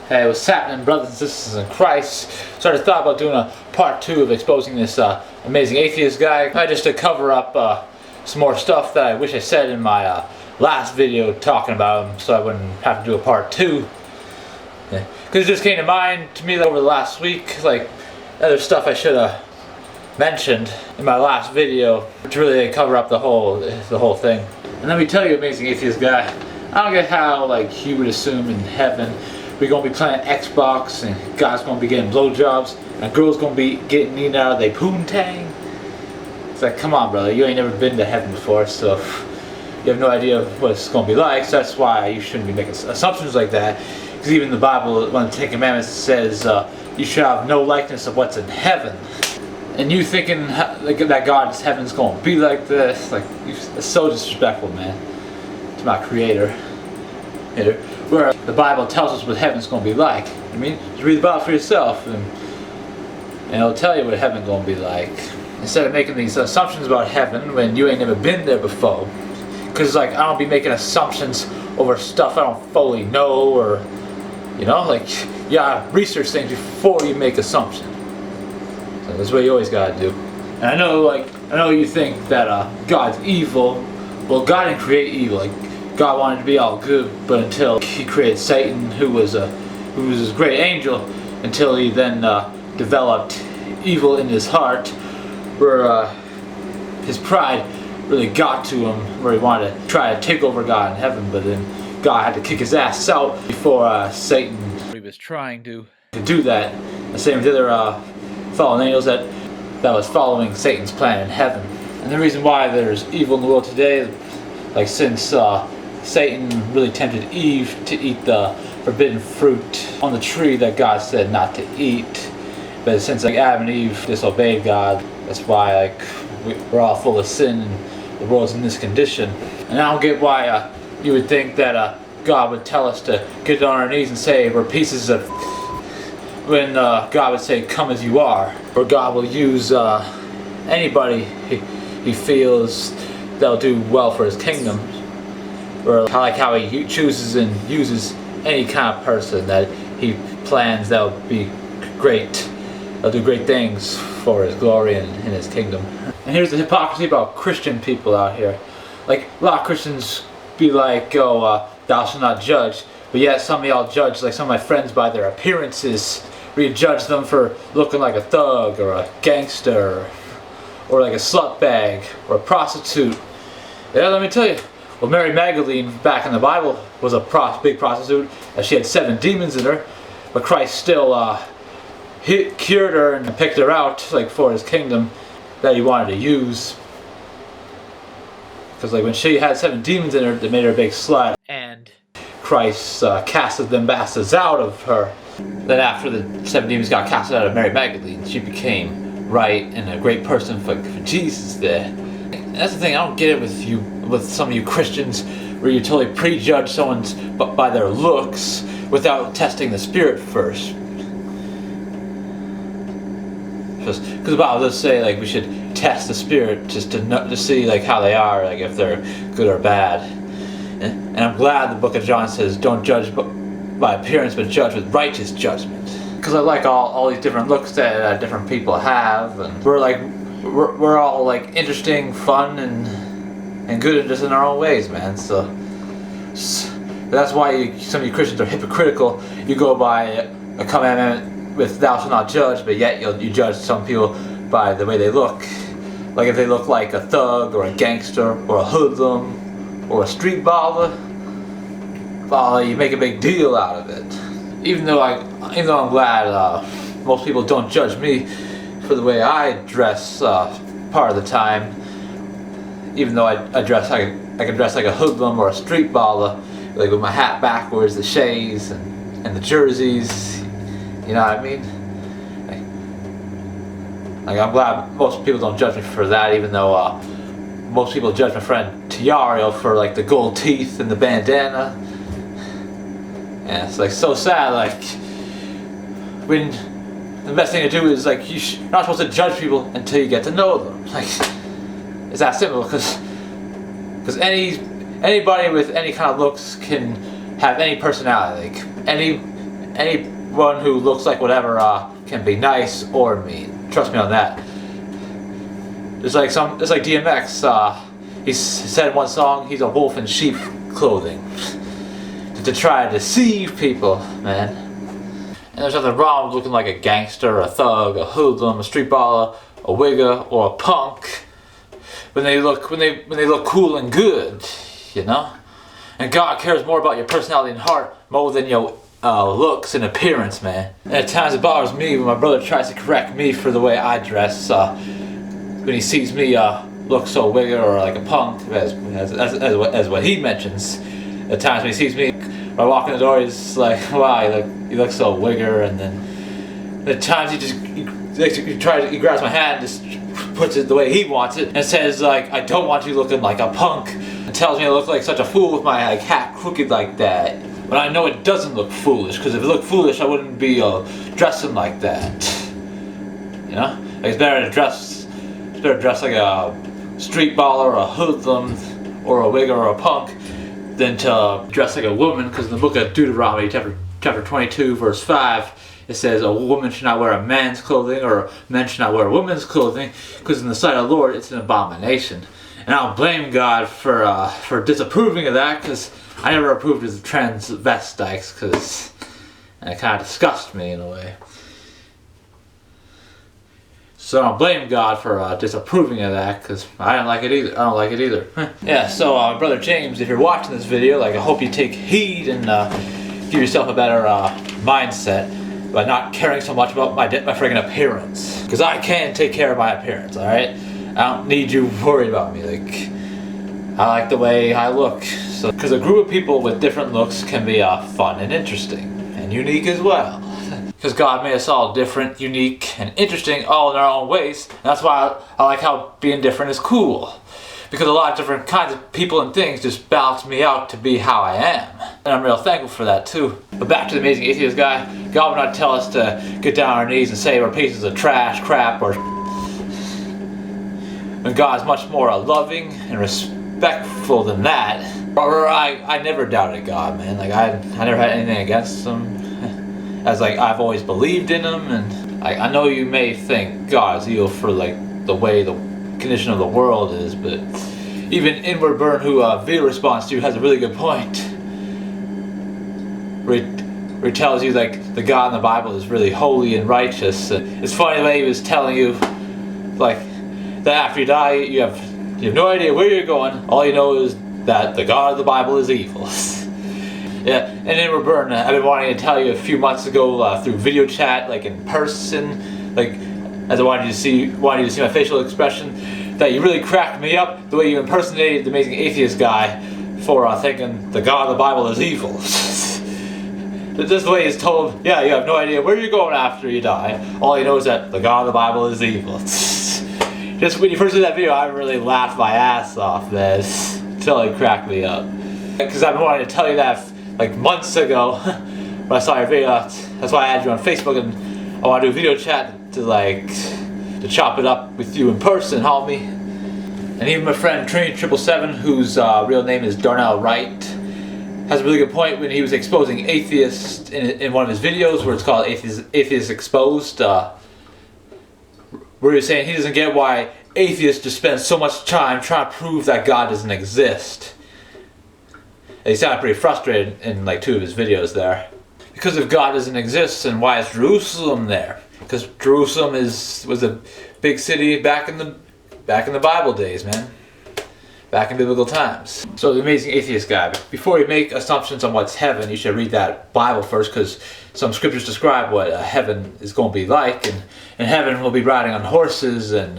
Hey, what's happening, brothers and sisters in Christ? So I just thought about doing a part 2 of exposing this amazing atheist guy. Just to cover up some more stuff that I wish I said in my last video talking about him, so I wouldn't have to do a part 2. Because it just came to mind to me over the last week, like other stuff I should have mentioned in my last video to really cover up the whole thing. And let me tell you, amazing atheist guy, I don't get how like you would assume in heaven we're gonna be playing Xbox and guys gonna be getting blowjobs and girls gonna be getting eaten out of their poontang. It's like, come on, brother, you ain't never been to heaven before, so you have no idea what it's gonna be like. So that's why you shouldn't be making assumptions like that. Because even the Bible, one of the Ten Commandments, says you should have no likeness of what's in heaven. And you thinking like that God's heaven's gonna be like this, like it's so disrespectful, man, to my Creator. Where the Bible tells us what heaven's gonna be like. I mean, just read the Bible for yourself, and it'll tell you what heaven's gonna be like. Instead of making these assumptions about heaven when you ain't never been there before. Because like I don't be making assumptions over stuff I don't fully know, or you know, like research things before you make assumptions. So that's what you always gotta do. And I know you think that God's evil. Well, God didn't create evil. Like God wanted to be all good, but until He created Satan, who was His great angel, until He then developed evil in his heart, where his pride really got to him, where he wanted to try to take over God in heaven, but then God had to kick his ass out before Satan. He was trying to do that. The same with the other fallen angels that was following Satan's plan in heaven. And the reason why there's evil in the world today, like since Satan really tempted Eve to eat the forbidden fruit on the tree that God said not to eat, but since like Adam and Eve disobeyed God, that's why like we're all full of sin and the world's in this condition. And I don't get why you would think that God would tell us to get on our knees and say we're pieces of, when God would say come as you are, or God will use anybody he feels that'll do well for His kingdom, or how He chooses and uses any kind of person that He plans that'll be great. They'll do great things for His glory and in His kingdom. And here's the hypocrisy about Christian people out here. Like a lot of Christians be like, oh, thou shalt not judge, but yet some of y'all judge, like some of my friends, by their appearances, where you judge them for looking like a thug or a gangster or like a slut bag or a prostitute. Yeah, let me tell you, well, Mary Magdalene back in the Bible was a big prostitute, and she had 7 demons in her, but Christ still He cured her and picked her out like for His kingdom that He wanted to use. Because like when she had 7 demons in her, they made her a big slut, and Christ casted them bastards out of her. Then after the 7 demons got casted out of Mary Magdalene, she became right and a great person for Jesus there. And that's the thing, I don't get it with some of you Christians, where you totally prejudge someone's by their looks without testing the spirit first. Because the Bible does say like we should test the spirit just to see like how they are, like if they're good or bad. And I'm glad the book of John says don't judge by appearance, but judge with righteous judgment. Because I like all these different looks that different people have, and we're all like interesting, fun, and good just in our own ways, man. So that's why some of you Christians are hypocritical. You go by a commandment with thou shalt not judge, but yet you judge some people by the way they look. Like if they look like a thug or a gangster or a hoodlum or a street baller, well, you make a big deal out of it. Even though I'm glad most people don't judge me for the way I dress part of the time, even though I can dress like a hoodlum or a street baller, like with my hat backwards, the shades and the jerseys. You know what I mean? Like I'm glad most people don't judge me for that, even though most people judge my friend Tiario for like the gold teeth and the bandana. And it's like so sad, like when the best thing to do is like you're not supposed to judge people until you get to know them. Like it's that simple, because anybody with any kind of looks can have any personality. Like anyone who looks like whatever can be nice or mean. Trust me on that. It's like DMX. He said in one song, he's a wolf in sheep clothing to try to deceive people, man. And there's nothing wrong with looking like a gangster, a thug, a hoodlum, a street baller, a wigger, or a punk. When they look cool and good, you know. And God cares more about your personality and heart more than your looks and appearance, man. And at times it bothers me when my brother tries to correct me for the way I dress. When he sees me look so wigger or like a punk, as what he mentions. At times when he sees me, when I walk in the door, he's like, "Wow, you look so wigger." And then at times he grabs my hand, just puts it the way he wants it, and says like, "I don't want you looking like a punk," and tells me I look like such a fool with my hat crooked like that. But I know it doesn't look foolish, because if it looked foolish, I wouldn't be dressing like that. You know, like it's better to dress like a street baller, or a hoodlum, or a wigger, or a punk, than to dress like a woman. Because in the book of Deuteronomy, chapter 22, verse 5, it says a woman should not wear a man's clothing, or a man should not wear a woman's clothing, because in the sight of the Lord it's an abomination. And I don't blame God for disapproving of that, because I never approved of transvestites, because it kind of disgusts me in a way. So I don't blame God for disapproving of that, because I don't like it either. Yeah, so Brother James, if you're watching this video, like, I hope you take heed and give yourself a better mindset by not caring so much about my friggin' appearance. Because I can take care of my appearance, alright? I don't need you worried about me. Like, I like the way I look. So, because a group of people with different looks can be fun and interesting, and unique as well. Because God made us all different, unique, and interesting, all in our own ways. And that's why I like how being different is cool. Because a lot of different kinds of people and things just balance me out to be how I am. And I'm real thankful for that too. But back to the Amazing Atheist guy, God would not tell us to get down on our knees and say we're pieces of trash, crap, or when God is much more loving and respectful than that. Or I never doubted God, man. Like I never had anything against him. As like I've always believed in him, and I know you may think God is evil for like the way the condition of the world is, but even Inward Burn, who video response to, has a really good point. Where he tells you like the God in the Bible is really holy and righteous. It's funny the way he was telling you, like, that after you die you have no idea where you're going. All you know is that the God of the Bible is evil. Yeah, and Inward Burn, I've been wanting to tell you a few months ago through video chat, like in person, like as I wanted you to see my facial expression, that you really cracked me up the way you impersonated the Amazing Atheist guy for thinking the God of the Bible is evil. This way is told, yeah, you have no idea where you're going after you die. All you know is that the God of the Bible is evil. Just when you first did that video, I really laughed my ass off, man. Until it cracked me up. Because I've been wanting to tell you that like months ago when I saw your video. That's why I added you on Facebook, and I want to do a video chat to chop it up with you in person, homie. And even my friend Trini777, whose real name is Darnell Wright, has a really good point when he was exposing Athiest in one of his videos, where it's called Athiest Exposed, where he was saying he doesn't get why atheists just spend so much time trying to prove that God doesn't exist. And he sounded pretty frustrated in like two of his videos there. Because if God doesn't exist, then why is Jerusalem there? Because Jerusalem was a big city back in the Bible days, man. Back in biblical times. So the Amazing Atheist guy, before you make assumptions on what's heaven, you should read that Bible first, because some scriptures describe what heaven is going to be like. And in heaven we'll be riding on horses, and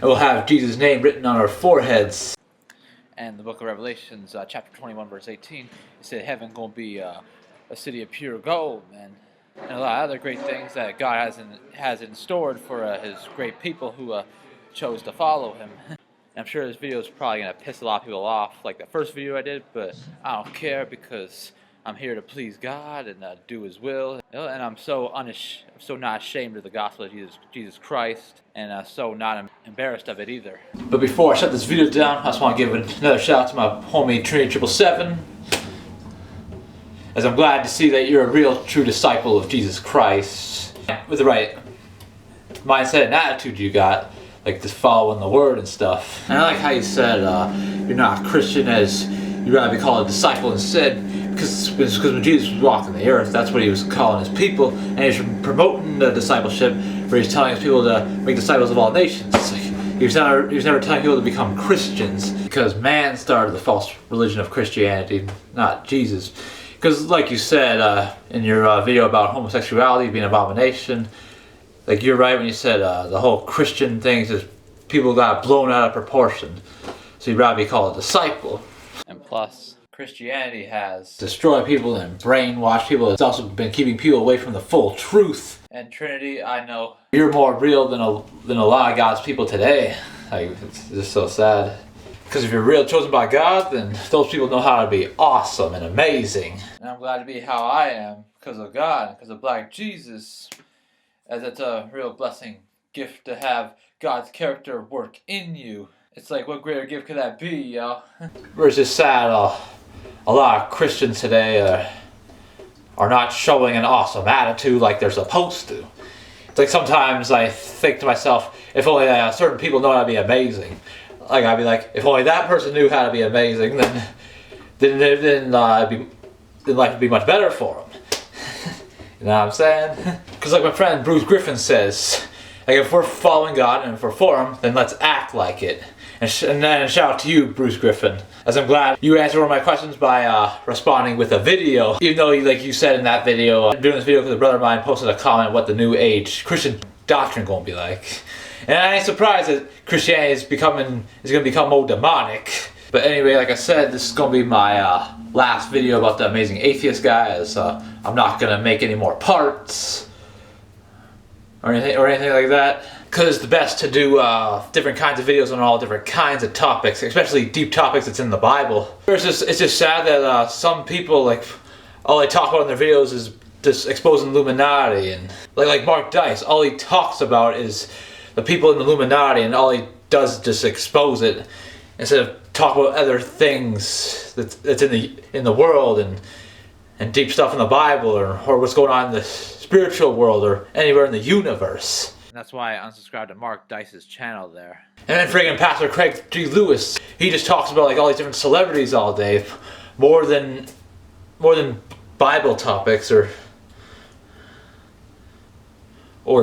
we'll have Jesus' name written on our foreheads. And the book of Revelations, chapter 21, verse 18, it said heaven going to be a city of pure gold, man. And a lot of other great things that God has in store for his great people who chose to follow him. I'm sure this video is probably going to piss a lot of people off, like the first video I did, but I don't care, because I'm here to please God and do His will. And I'm so not ashamed of the gospel of Jesus Christ, and so not embarrassed of it either. But before I shut this video down, I just want to give another shout out to my homie Trini777. as I'm glad to see that you're a real true disciple of Jesus Christ. With the right mindset and attitude you got, like just following the word and stuff. And I like how you said you're not a Christian as you'd rather be called a disciple instead, because when Jesus was walking the earth, that's what he was calling his people, and he was promoting the discipleship, where he's telling his people to make disciples of all nations. It's like he was never telling people to become Christians, because man started the false religion of Christianity, not Jesus. Because like you said in your video about homosexuality being an abomination, like you're right when you said the whole Christian thing is just people got blown out of proportion. So you'd rather be called a disciple. And plus, Christianity has destroyed people and brainwashed people. It's also been keeping people away from the full truth. And Trinity, I know you're more real than a lot of God's people today. Like, it's just so sad. Because if you're real chosen by God, then those people know how to be awesome and amazing. And I'm glad to be how I am because of God, because of Black Jesus. As it's a real blessing, gift to have God's character work in you. It's like, what greater gift could that be, yo? It's just sad, a lot of Christians today are not showing an awesome attitude like they're supposed to. It's like sometimes I think to myself, if only certain people know how to be amazing. Like I'd be like, if only that person knew how to be amazing, then life would be much better for them. You know what I'm saying? Because like my friend Bruce Griffin says, like if we're following God and if we're for Him, then let's act like it. And then shout out to you, Bruce Griffin, as I'm glad you answered one of my questions by responding with a video. Even though, like you said in that video, I'm doing this video because a brother of mine posted a comment what the new age Christian doctrine gonna be like. And I ain't surprised that Christianity is gonna become more demonic. But anyway, like I said, this is gonna be my last video about the amazing atheist guy, as I'm not gonna make any more parts or anything like that. Because it's best to do different kinds of videos on all different kinds of topics, especially deep topics that's in the Bible. It's just sad that some people, like, all they talk about in their videos is just exposing Illuminati, and like Mark Dice, all he talks about is the people in the Illuminati, and all he does is just expose it instead of talk about other things that's in the world and deep stuff in the Bible or what's going on in the spiritual world or anywhere in the universe. That's why I unsubscribed to Mark Dice's channel there. And then friggin' Pastor Craig G. Lewis, he just talks about like all these different celebrities all day, more than Bible topics or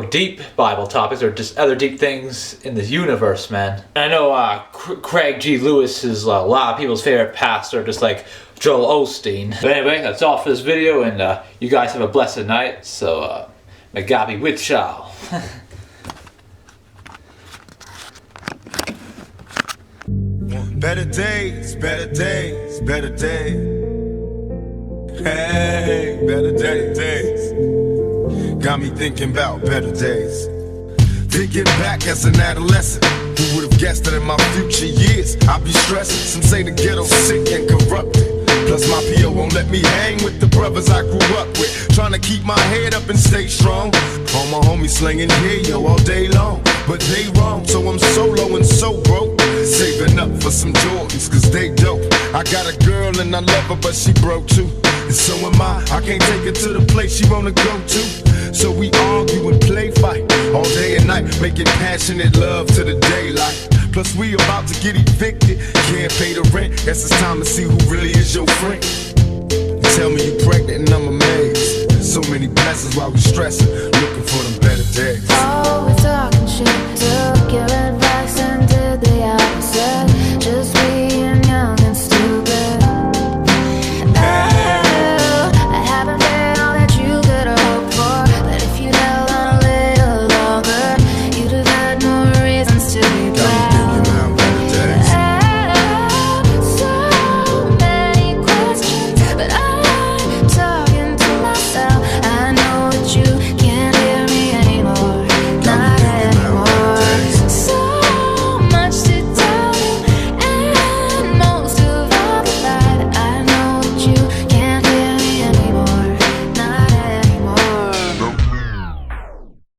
deep Bible topics or just other deep things in this universe, man. And I know Craig G. Lewis is a lot of people's favorite pastor, just like Joel Osteen. But anyway, that's all for this video, and you guys have a blessed night. So may God be with y'all. Better days, better days, better days. Hey, better days. Got me thinking about better days. Thinking back as an adolescent, who would have guessed that in my future years I'd be stressing. Some say the ghetto's sick and corrupted. Plus my PO won't let me hang with the brothers I grew up with. Trying to keep my head up and stay strong. All my homies slinging here, yo, all day long. But they wrong, so I'm solo and so broke. Saving up for some Jordans, cause they dope. I got a girl and I love her, but she broke too. And so am I can't take her to the place she wanna go to. So we argue and play fight all day and night, making passionate love to the daylight. Plus we about to get evicted, can't pay the rent. Guess it's time to see who really is your friend. You tell me you pregnant and I'm amazed. So many blessings while we stressing. Look